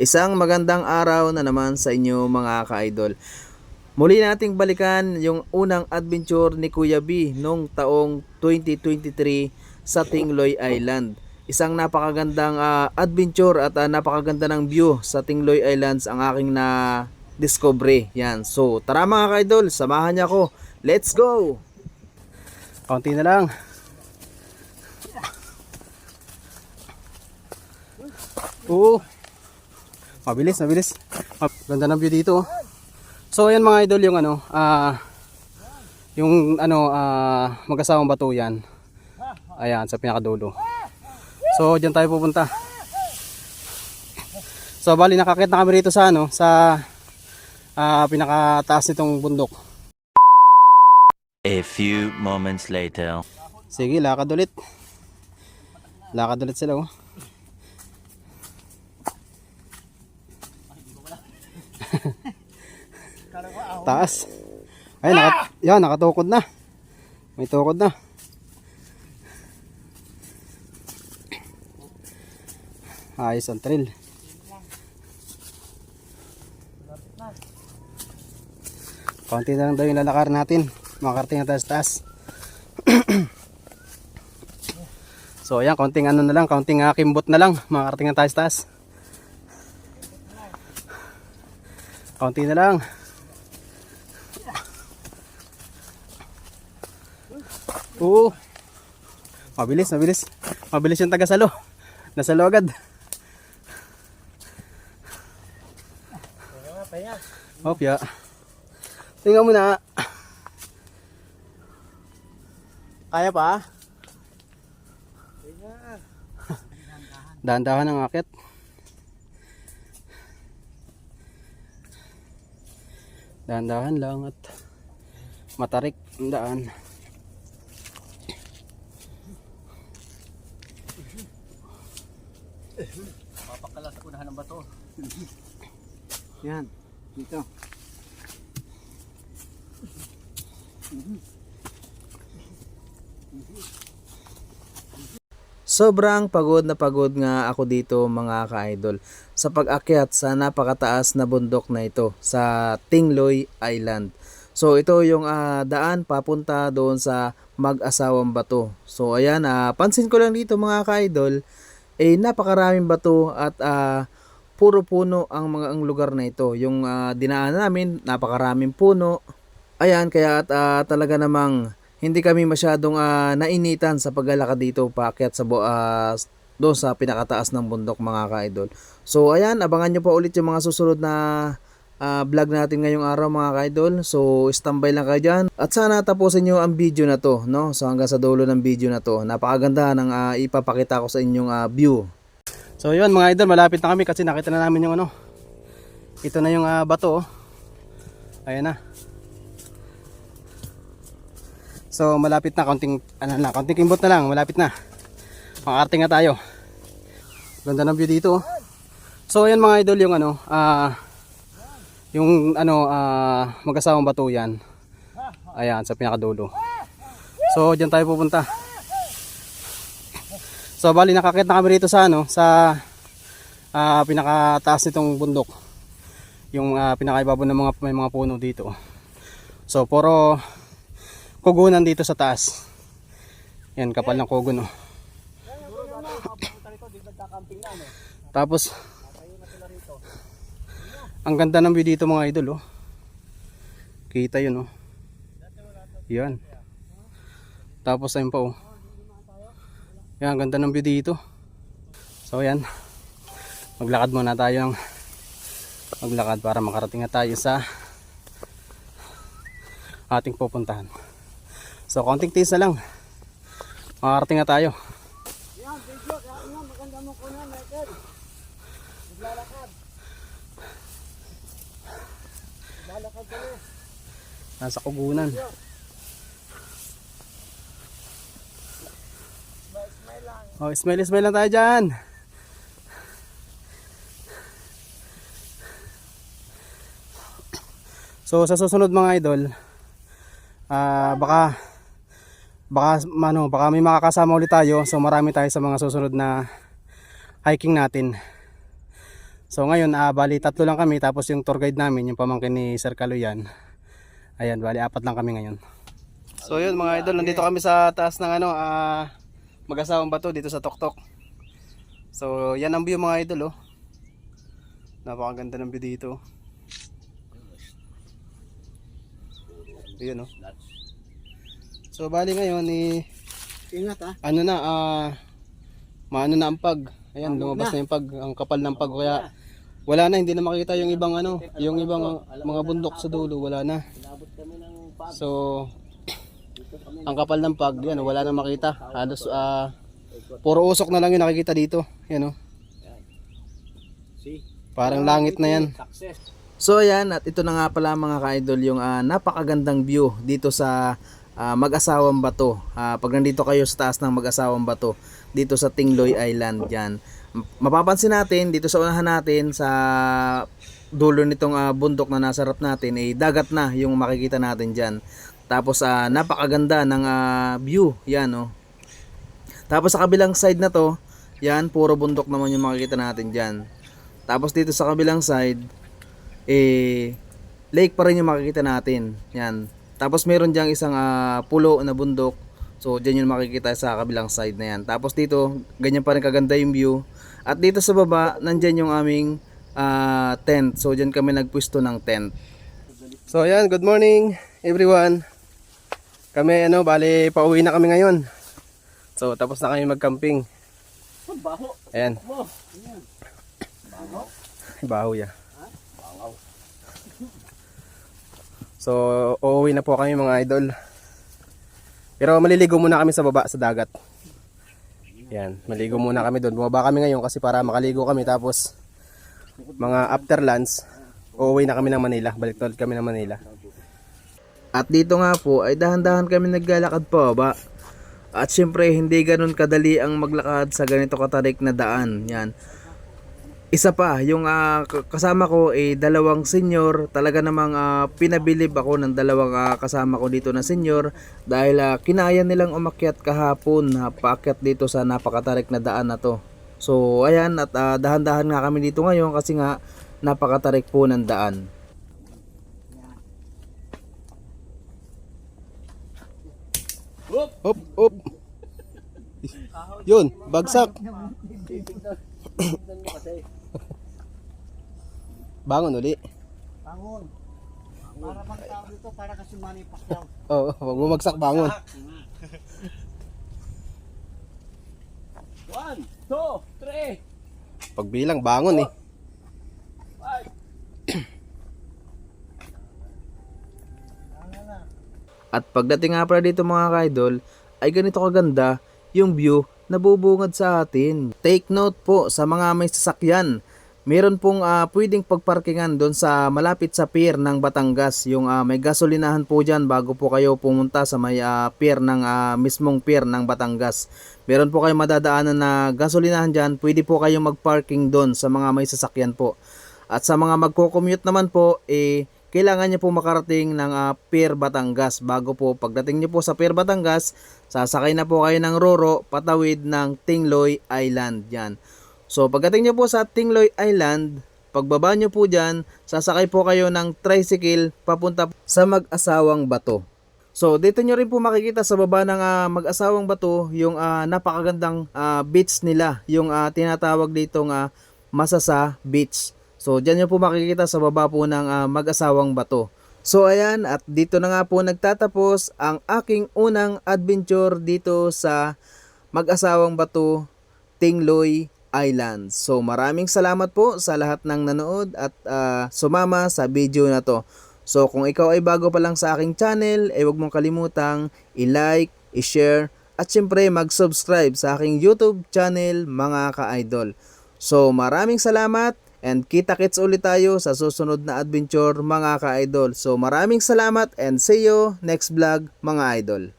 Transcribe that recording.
Isang magandang araw na naman sa inyo mga ka-idol. Muli nating balikan yung unang adventure ni Kuya B noong taong 2023 sa Tingloy Island. Isang napakagandang adventure at napakaganda ng view sa Tingloy Islands ang aking na discovery. Yan. So, tara mga ka-idol, samahan niyo ako. Let's go! Kaunti na lang. Oo. Mabilis. Ganda ng view dito. So ayan mga idol yung mag-asawang bato yan. Ayan sa pinakadulo. So diyan tayo pupunta. So bali nakakit na kami rito sa pinakataas nitong bundok. A few moments later. Sige, lakad ulit. Lakad ulit sila oh. Taas. Ay, nakatukod na. May tukod na. Ayos ang trail. Konti na lang daw yung lalakar natin. Makakarating na tayo sa taas. So ayan, konting konting kimbot na lang. Makakarating na tayo sa taas. Konti na lang. Oo. Mabilis. Mabilis yung taga-salo. Nasalo agad. Hopya. Tingnan mo na. Kaya pa? Dahan-dahan ang akit. Dahan-dahan lang at matarik ang daan. Papakala sa unahan ng bato. Yan, dito. Sobrang pagod na pagod nga ako dito mga ka-idol sa pag-akyat sa napakataas na bundok na ito sa Tingloy Island. So ito yung daan papunta doon sa mag-asawang bato. So ayan, pansin ko lang dito mga ka-idol, napakaraming bato at puro puno ang lugar na ito. Yung dinaanan namin, napakaraming puno. Ayan, kaya talaga namang hindi kami masyadong nainitan sa paglalakad dito paakyat sa doon sa pinakataas ng bundok mga ka-idol. So ayan, abangan nyo pa ulit yung mga susunod na vlog natin ngayong araw mga ka-idol. So standby lang kayo dyan. At sana tapusin nyo ang video na to, no? So hanggang sa dulo ng video na to. Napakaganda ng ipapakita ko sa inyong view. So yun mga idol, malapit na kami kasi nakita na namin yung ito na yung bato oh. Ayan na. So malapit na, konting kimbot na lang, malapit na. Makakarating na tayo. Ganda ng view dito oh. So ayan mga idol yung mag-asawang bato yan. Ayan sa pinakadulo. So diyan tayo pupunta. So bali nakakit na kami rito sa pinakataas nitong bundok. Yung pinakaibabaw ng may mga puno dito. So puro kugunan dito sa taas. Yan, kapal ng kugon oh. Tapos ang ganda ng view dito mga idol oh. Kita yun oh. Yan. Tapos ayun pa oh. Yan, ang ganda ng view dito. So yan. Maglakad muna tayo para makarating na tayo sa ating pupuntahan. So konting tiis na lang. Makakarating na tayo. Yan, video. Yan, maganda mo ko na, Michael. Maglalakad. Maglalakad kami. Nasa kugunan. Smile lang. Oh, smile lang tayo dyan. So sa susunod mga idol, baka may makakasama ulit tayo. So marami tayo sa mga susunod na hiking natin. So ngayon, bali 3 lang kami, tapos yung tour guide namin, yung pamangkin ni Sir Kaluyan. Ayan, bali 4 lang kami ngayon. So yun mga idol, nandito kami sa taas ng mag-asawang bato dito sa Toktok. So yan ang view mga idol, oh. Napakaganda ng view dito. Ayun, oh. So bali ngayon Ingat ha. maano na ang pag. Ayan, lumabas na yung pag, ang kapal ng pag, kaya wala na, hindi na makita yung ibang yung ibang mga bundok sa dulo, wala na. So ang kapal ng pag, yan, wala na makita. Halos puro usok na lang yung nakikita dito. Yan, oh. Parang langit na yan. So ayan, at ito na nga pala mga ka-idol yung napakagandang view dito sa Mag-asawang Bato. Pag nandito kayo sa taas ng Mag-asawang Bato dito sa Tingloy Island yan, mapapansin natin dito sa unahan natin sa dulo nitong bundok na nasa harap natin ay dagat na yung makikita natin dyan. Tapos napakaganda ng view yan, oh. Tapos sa kabilang side na to, yan puro bundok naman yung makikita natin dyan. Tapos dito sa kabilang side lake pa rin yung makikita natin yan. Tapos meron diyang isang pulo na bundok. So dyan yung makikita sa kabilang side na yan. Tapos dito, ganyan pa rin kaganda yung view. At dito sa baba, nandyan yung aming tent. So dyan kami nagpwesto ng tent. So ayan, good morning everyone. Kami bali pauwi na kami ngayon. So tapos na kami mag-camping. Ayan. Baho ya. So uuwi na po kami mga idol. Pero maliligo muna kami sa baba sa dagat. Yan, maligo muna kami doon. Bumaba kami ngayon kasi para makaligo kami, tapos mga after lunch uuwi na kami ng Manila. Balik ulit kami ng Manila. At dito nga po ay dahan-dahan kami naglalakad pa baba. At syempre hindi ganun kadali ang maglakad sa ganito katarik na daan. Yan. Isa pa, yung kasama ko ay dalawang senior. Talaga namang pinabilib ako ng dalawang kasama ko dito na senior dahil kinaya nilang umakyat kahapon, paakyat dito sa napakatarik na daan na to. So ayan, at dahan-dahan nga kami dito ngayon kasi nga napakatarik po ng daan. Hop, hop. Yun, bagsak. Bangon uli. Bangon. Para bang tao dito, para kasi manipak daw. Oo, wag bumagsak, bangon. 1, 2, 3. Pagbilang, bangon eh. At pagdating nga pala dito mga ka-idol, ay ganito kaganda yung view na bubungad sa atin. Take note po sa mga may sasakyan. Meron pong pwedeng pagparkingan doon sa malapit sa pier ng Batangas. Yung may gasolinahan po dyan bago po kayo pumunta sa may pier ng mismong pier ng Batangas. Meron po kayong madadaanan na gasolinahan dyan. Pwede po kayong magparking doon sa mga may sasakyan po. At sa mga magko-commute naman po, kailangan nyo po makarating ng Pier Batangas. Bago po pagdating nyo po sa Pier Batangas, sasakay na po kayo ng Roro patawid ng Tingloy Island. Yan. So pagdating nyo po sa Tingloy Island, pagbaba nyo po dyan, sasakay po kayo ng tricycle papunta sa Mag-asawang Bato. So dito nyo rin po makikita sa baba ng Mag-asawang Bato yung napakagandang beach nila. Yung tinatawag ditong Masasa Beach. So dyan nyo po makikita sa baba po ng Mag-asawang Bato. So ayan, at dito na nga po nagtatapos ang aking unang adventure dito sa Mag-asawang Bato, Tingloy Island. So maraming salamat po sa lahat ng nanood at sumama sa video na to. So kung ikaw ay bago pa lang sa aking channel, huwag mong kalimutang i-like, i-share at syempre mag-subscribe sa aking YouTube channel mga ka-idol. So maraming salamat and kita-kits ulit tayo sa susunod na adventure mga ka-idol. So maraming salamat and see you next vlog mga idol.